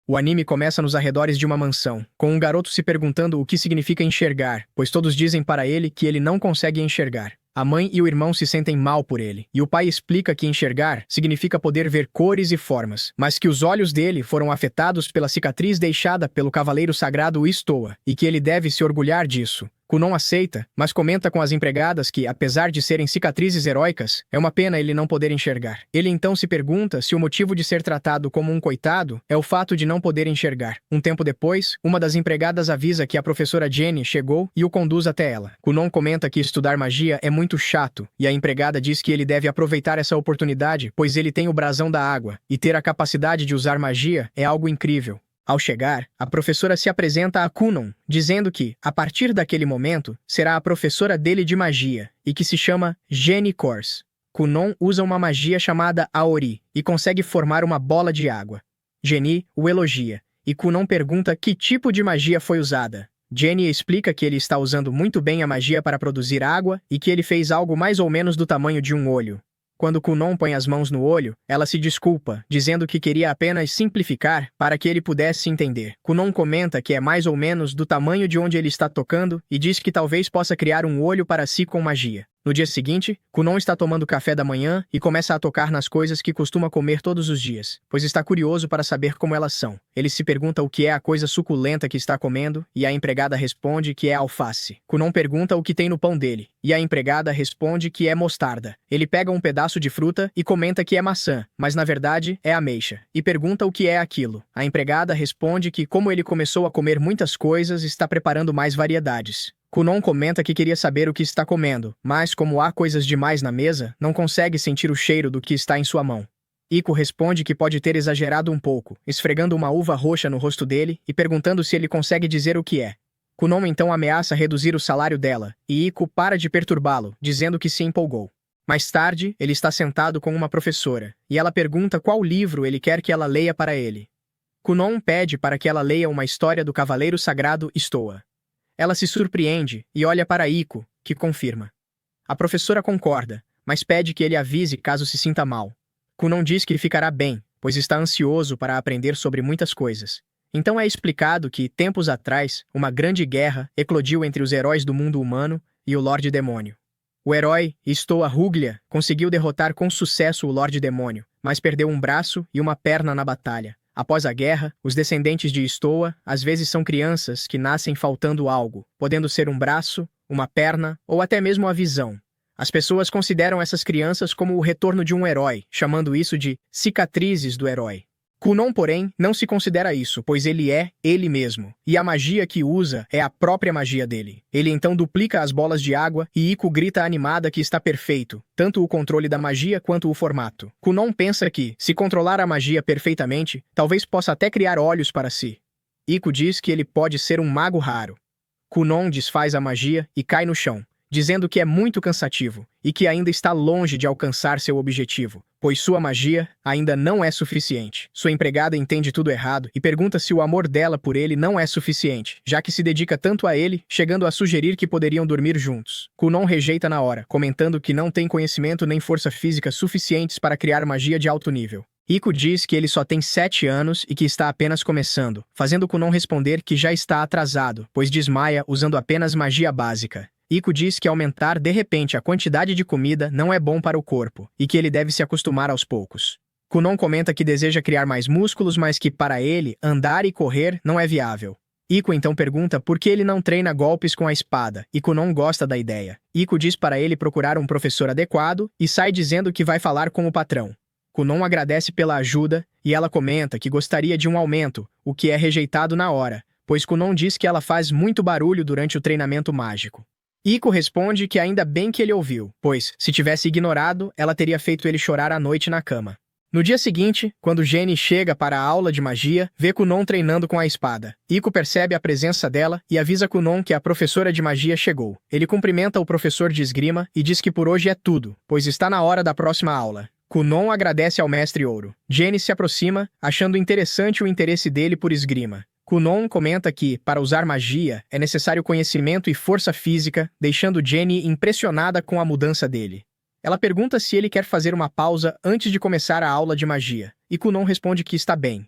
O anime começa nos arredores de uma mansão, com um garoto se perguntando o que significa enxergar, pois todos dizem para ele que ele não consegue enxergar. A mãe e o irmão se sentem mal por ele, e o pai explica que enxergar significa poder ver cores e formas, mas que os olhos dele foram afetados pela cicatriz deixada pelo cavaleiro sagrado Istoa, e que ele deve se orgulhar disso. Kunon aceita, mas comenta com as empregadas que, apesar de serem cicatrizes heróicas, é uma pena ele não poder enxergar. Ele então se pergunta se o motivo de ser tratado como um coitado é o fato de não poder enxergar. Um tempo depois, uma das empregadas avisa que a professora Jenny chegou e o conduz até ela. Kunon comenta que estudar magia é muito chato, e a empregada diz que ele deve aproveitar essa oportunidade, pois ele tem o brasão da água, e ter a capacidade de usar magia é algo incrível. Ao chegar, a professora se apresenta a Kunon, dizendo que, a partir daquele momento, será a professora dele de magia, e que se chama Jenny Kors. Kunon usa uma magia chamada Aori, e consegue formar uma bola de água. Jenny o elogia, e Kunon pergunta que tipo de magia foi usada. Jenny explica que ele está usando muito bem a magia para produzir água, e que ele fez algo mais ou menos do tamanho de um olho. Quando Kunon põe as mãos no olho, ela se desculpa, dizendo que queria apenas simplificar para que ele pudesse entender. Kunon comenta que é mais ou menos do tamanho de onde ele está tocando e diz que talvez possa criar um olho para si com magia. No dia seguinte, Kunon está tomando café da manhã e começa a tocar nas coisas que costuma comer todos os dias, pois está curioso para saber como elas são. Ele se pergunta o que é a coisa suculenta que está comendo, e a empregada responde que é alface. Kunon pergunta o que tem no pão dele, e a empregada responde que é mostarda. Ele pega um pedaço de fruta e comenta que é maçã, mas na verdade é ameixa, e pergunta o que é aquilo. A empregada responde que, como ele começou a comer muitas coisas, está preparando mais variedades. Kunon comenta que queria saber o que está comendo, mas como há coisas demais na mesa, não consegue sentir o cheiro do que está em sua mão. Iko responde que pode ter exagerado um pouco, esfregando uma uva roxa no rosto dele e perguntando se ele consegue dizer o que é. Kunon então ameaça reduzir o salário dela, e Iko para de perturbá-lo, dizendo que se empolgou. Mais tarde, ele está sentado com uma professora, e ela pergunta qual livro ele quer que ela leia para ele. Kunon pede para que ela leia uma história do Cavaleiro Sagrado Istoa. Ela se surpreende e olha para Iko, que confirma. A professora concorda, mas pede que ele avise caso se sinta mal. Kunon diz que ficará bem, pois está ansioso para aprender sobre muitas coisas. Então é explicado que, tempos atrás, uma grande guerra eclodiu entre os heróis do mundo humano e o Lorde Demônio. O herói, Istoa Ruglia, conseguiu derrotar com sucesso o Lorde Demônio, mas perdeu um braço e uma perna na batalha. Após a guerra, os descendentes de Istoa às vezes são crianças que nascem faltando algo, podendo ser um braço, uma perna ou até mesmo a visão. As pessoas consideram essas crianças como o retorno de um herói, chamando isso de cicatrizes do herói. Kunon, porém, não se considera isso, pois ele é ele mesmo, e a magia que usa é a própria magia dele. Ele então duplica as bolas de água e Iko grita animada que está perfeito, tanto o controle da magia quanto o formato. Kunon pensa que, se controlar a magia perfeitamente, talvez possa até criar olhos para si. Iko diz que ele pode ser um mago raro. Kunon desfaz a magia e cai no chão, dizendo que é muito cansativo e que ainda está longe de alcançar seu objetivo, pois sua magia ainda não é suficiente. Sua empregada entende tudo errado e pergunta se o amor dela por ele não é suficiente, já que se dedica tanto a ele, chegando a sugerir que poderiam dormir juntos. Kunon rejeita na hora, comentando que não tem conhecimento nem força física suficientes para criar magia de alto nível. Iko diz que ele só tem 7 anos e que está apenas começando, fazendo Kunon responder que já está atrasado, pois desmaia usando apenas magia básica. Iko diz que aumentar de repente a quantidade de comida não é bom para o corpo, e que ele deve se acostumar aos poucos. Kunon comenta que deseja criar mais músculos, mas que para ele, andar e correr não é viável. Iko então pergunta por que ele não treina golpes com a espada, e Kunon gosta da ideia. Iko diz para ele procurar um professor adequado, e sai dizendo que vai falar com o patrão. Kunon agradece pela ajuda, e ela comenta que gostaria de um aumento, o que é rejeitado na hora, pois Kunon diz que ela faz muito barulho durante o treinamento mágico. Iko responde que ainda bem que ele ouviu, pois, se tivesse ignorado, ela teria feito ele chorar à noite na cama. No dia seguinte, quando Jenny chega para a aula de magia, vê Kunon treinando com a espada. Iko percebe a presença dela e avisa Kunon que a professora de magia chegou. Ele cumprimenta o professor de esgrima e diz que por hoje é tudo, pois está na hora da próxima aula. Kunon agradece ao mestre Ouro. Jenny se aproxima, achando interessante o interesse dele por esgrima. Kunon comenta que, para usar magia, é necessário conhecimento e força física, deixando Jenny impressionada com a mudança dele. Ela pergunta se ele quer fazer uma pausa antes de começar a aula de magia, e Kunon responde que está bem.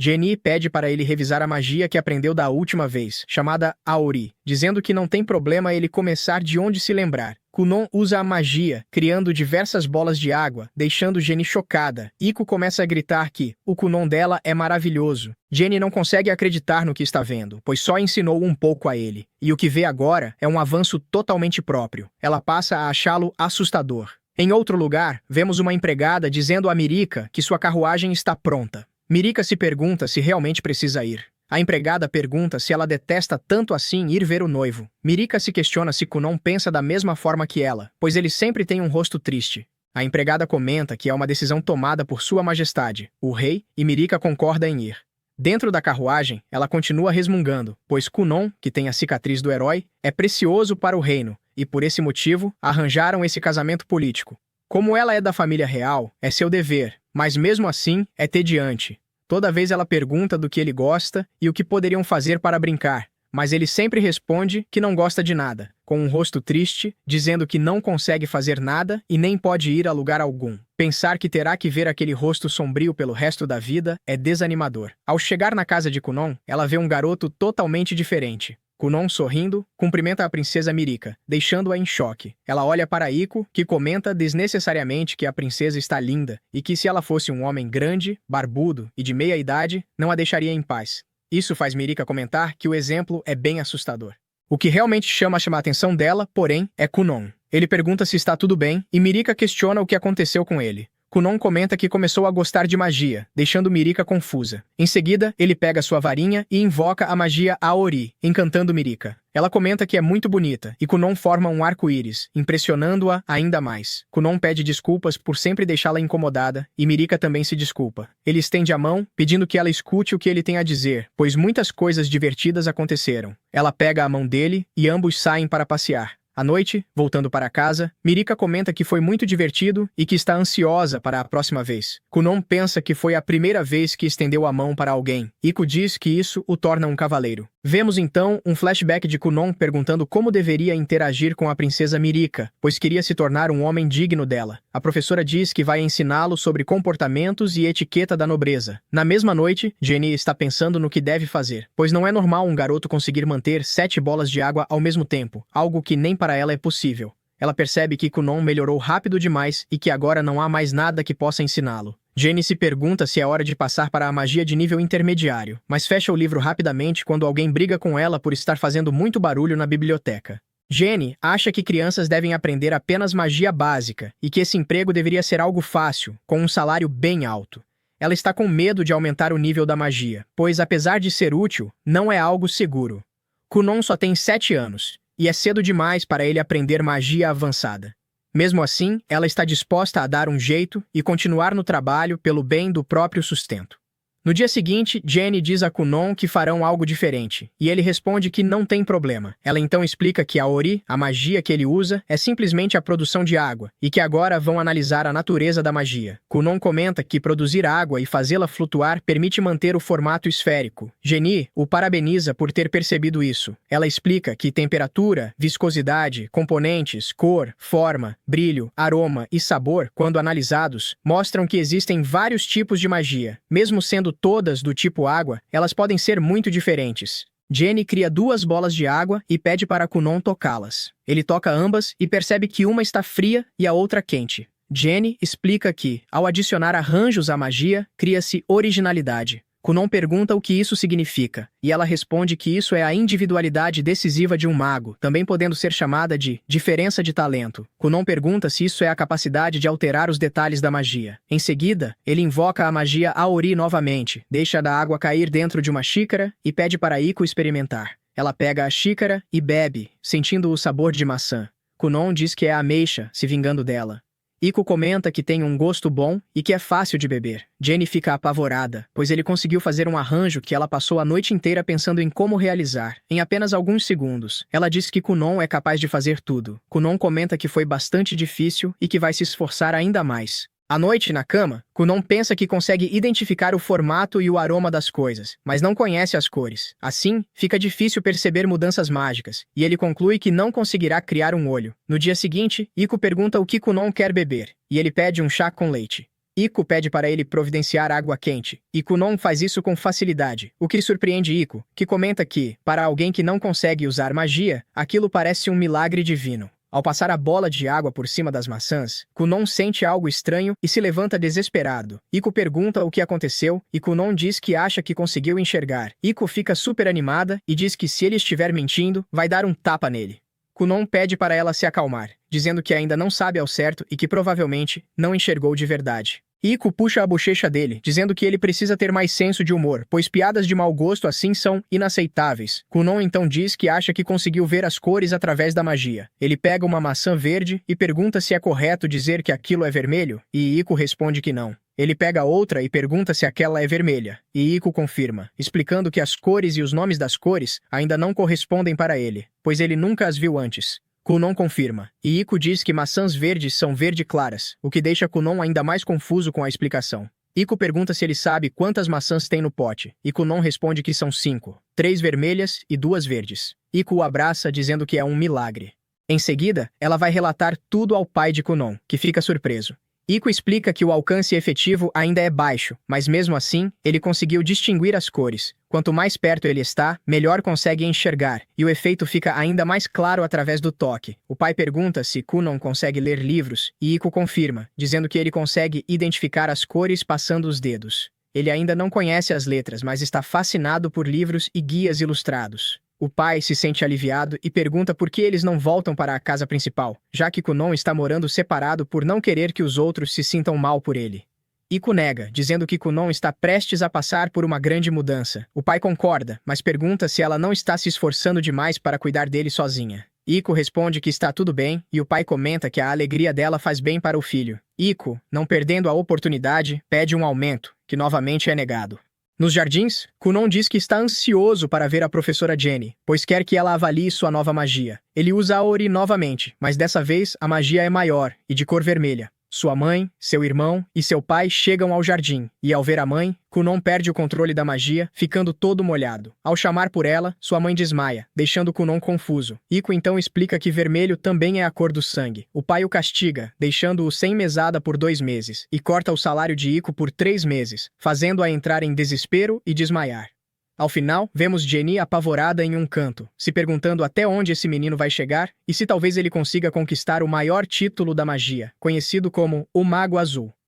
Jenny pede para ele revisar a magia que aprendeu da última vez, chamada Aori, dizendo que não tem problema ele começar de onde se lembrar. Kunon usa a magia, criando diversas bolas de água, deixando Jenny chocada. Iko começa a gritar que o Kunon dela é maravilhoso. Jenny não consegue acreditar no que está vendo, pois só ensinou um pouco a ele. E o que vê agora é um avanço totalmente próprio. Ela passa a achá-lo assustador. Em outro lugar, vemos uma empregada dizendo a Mirika que sua carruagem está pronta. Mirika se pergunta se realmente precisa ir. A empregada pergunta se ela detesta tanto assim ir ver o noivo. Mirika se questiona se Kunon pensa da mesma forma que ela, pois ele sempre tem um rosto triste. A empregada comenta que é uma decisão tomada por Sua Majestade, o rei, e Mirika concorda em ir. Dentro da carruagem, ela continua resmungando, pois Kunon, que tem a cicatriz do herói, é precioso para o reino, e por esse motivo, arranjaram esse casamento político. Como ela é da família real, é seu dever, mas mesmo assim, é tediante. Toda vez ela pergunta do que ele gosta e o que poderiam fazer para brincar, mas ele sempre responde que não gosta de nada, com um rosto triste, dizendo que não consegue fazer nada e nem pode ir a lugar algum. Pensar que terá que ver aquele rosto sombrio pelo resto da vida é desanimador. Ao chegar na casa de Kunon, ela vê um garoto totalmente diferente. Kunon, sorrindo, cumprimenta a princesa Mirika, deixando-a em choque. Ela olha para Iko, que comenta desnecessariamente que a princesa está linda e que se ela fosse um homem grande, barbudo e de meia idade, não a deixaria em paz. Isso faz Mirika comentar que o exemplo é bem assustador. O que realmente chama a atenção dela, porém, é Kunon. Ele pergunta se está tudo bem e Mirika questiona o que aconteceu com ele. Kunon comenta que começou a gostar de magia, deixando Mirika confusa. Em seguida, ele pega sua varinha e invoca a magia Aori, encantando Mirika. Ela comenta que é muito bonita, e Kunon forma um arco-íris, impressionando-a ainda mais. Kunon pede desculpas por sempre deixá-la incomodada, e Mirika também se desculpa. Ele estende a mão, pedindo que ela escute o que ele tem a dizer, pois muitas coisas divertidas aconteceram. Ela pega a mão dele, e ambos saem para passear. À noite, voltando para casa, Mirika comenta que foi muito divertido e que está ansiosa para a próxima vez. Kunon pensa que foi a primeira vez que estendeu a mão para alguém. Iko diz que isso o torna um cavaleiro. Vemos então um flashback de Kunon perguntando como deveria interagir com a princesa Mirika, pois queria se tornar um homem digno dela. A professora diz que vai ensiná-lo sobre comportamentos e etiqueta da nobreza. Na mesma noite, Jenny está pensando no que deve fazer, pois não é normal um garoto conseguir manter 7 bolas de água ao mesmo tempo, algo que nem para ela é possível. Ela percebe que Kunon melhorou rápido demais e que agora não há mais nada que possa ensiná-lo. Jenny se pergunta se é hora de passar para a magia de nível intermediário, mas fecha o livro rapidamente quando alguém briga com ela por estar fazendo muito barulho na biblioteca. Jenny acha que crianças devem aprender apenas magia básica e que esse emprego deveria ser algo fácil, com um salário bem alto. Ela está com medo de aumentar o nível da magia, pois apesar de ser útil, não é algo seguro. Kunon só tem 7 anos, e é cedo demais para ele aprender magia avançada. Mesmo assim, ela está disposta a dar um jeito e continuar no trabalho pelo bem do próprio sustento. No dia seguinte, Jenny diz a Kunon que farão algo diferente, e ele responde que não tem problema. Ela então explica que a Ori, a magia que ele usa, é simplesmente a produção de água, e que agora vão analisar a natureza da magia. Kunon comenta que produzir água e fazê-la flutuar permite manter o formato esférico. Jenny o parabeniza por ter percebido isso. Ela explica que temperatura, viscosidade, componentes, cor, forma, brilho, aroma e sabor, quando analisados, mostram que existem vários tipos de magia, mesmo sendo todas do tipo água, elas podem ser muito diferentes. Jenny cria 2 bolas de água e pede para Kunon tocá-las. Ele toca ambas e percebe que uma está fria e a outra quente. Jenny explica que, ao adicionar arranjos à magia, cria-se originalidade. Kunon pergunta o que isso significa, e ela responde que isso é a individualidade decisiva de um mago, também podendo ser chamada de diferença de talento. Kunon pergunta se isso é a capacidade de alterar os detalhes da magia. Em seguida, ele invoca a magia Aori novamente, deixa a água cair dentro de uma xícara e pede para Iko experimentar. Ela pega a xícara e bebe, sentindo o sabor de maçã. Kunon diz que é a ameixa, se vingando dela. Iko comenta que tem um gosto bom e que é fácil de beber. Jenny fica apavorada, pois ele conseguiu fazer um arranjo que ela passou a noite inteira pensando em como realizar. Em apenas alguns segundos, ela diz que Kunon é capaz de fazer tudo. Kunon comenta que foi bastante difícil e que vai se esforçar ainda mais. À noite, na cama, Kunon pensa que consegue identificar o formato e o aroma das coisas, mas não conhece as cores. Assim, fica difícil perceber mudanças mágicas, e ele conclui que não conseguirá criar um olho. No dia seguinte, Iko pergunta o que Kunon quer beber, e ele pede um chá com leite. Iku pede para ele providenciar água quente, e Kunon faz isso com facilidade, o que surpreende Iku, que comenta que, para alguém que não consegue usar magia, aquilo parece um milagre divino. Ao passar a bola de água por cima das maçãs, Kunon sente algo estranho e se levanta desesperado. Iku pergunta o que aconteceu e Kunon diz que acha que conseguiu enxergar. Iku fica super animada e diz que se ele estiver mentindo, vai dar um tapa nele. Kunon pede para ela se acalmar, dizendo que ainda não sabe ao certo e que provavelmente não enxergou de verdade. Iku puxa a bochecha dele, dizendo que ele precisa ter mais senso de humor, pois piadas de mau gosto assim são inaceitáveis. Kunon então diz que acha que conseguiu ver as cores através da magia. Ele pega uma maçã verde e pergunta se é correto dizer que aquilo é vermelho, e Iku responde que não. Ele pega outra e pergunta se aquela é vermelha, e Iku confirma, explicando que as cores e os nomes das cores ainda não correspondem para ele, pois ele nunca as viu antes. Kunon confirma, e Iku diz que maçãs verdes são verde claras, o que deixa Kunon ainda mais confuso com a explicação. Iku pergunta se ele sabe quantas maçãs tem no pote, e Kunon responde que são 5, 3 vermelhas e 2 verdes. Iku o abraça dizendo que é um milagre. Em seguida, ela vai relatar tudo ao pai de Kunon, que fica surpreso. Iku explica que o alcance efetivo ainda é baixo, mas mesmo assim, ele conseguiu distinguir as cores. Quanto mais perto ele está, melhor consegue enxergar, e o efeito fica ainda mais claro através do toque. O pai pergunta se Kunon consegue ler livros, e Iku confirma, dizendo que ele consegue identificar as cores passando os dedos. Ele ainda não conhece as letras, mas está fascinado por livros e guias ilustrados. O pai se sente aliviado e pergunta por que eles não voltam para a casa principal, já que Kunon está morando separado por não querer que os outros se sintam mal por ele. Iku nega, dizendo que Kunon está prestes a passar por uma grande mudança. O pai concorda, mas pergunta se ela não está se esforçando demais para cuidar dele sozinha. Iku responde que está tudo bem, e o pai comenta que a alegria dela faz bem para o filho. Iku, não perdendo a oportunidade, pede um aumento, que novamente é negado. Nos jardins, Kunon diz que está ansioso para ver a professora Jenny, pois quer que ela avalie sua nova magia. Ele usa a Ori novamente, mas dessa vez a magia é maior e de cor vermelha. Sua mãe, seu irmão e seu pai chegam ao jardim, e ao ver a mãe, Kunon perde o controle da magia, ficando todo molhado. Ao chamar por ela, sua mãe desmaia, deixando Kunon confuso. Iku então explica que vermelho também é a cor do sangue. O pai o castiga, deixando-o sem mesada por 2 meses, e corta o salário de Iku por 3 meses, fazendo-a entrar em desespero e desmaiar. Ao final, vemos Jenny apavorada em um canto, se perguntando até onde esse menino vai chegar e se talvez ele consiga conquistar o maior título da magia, conhecido como o Mago Azul.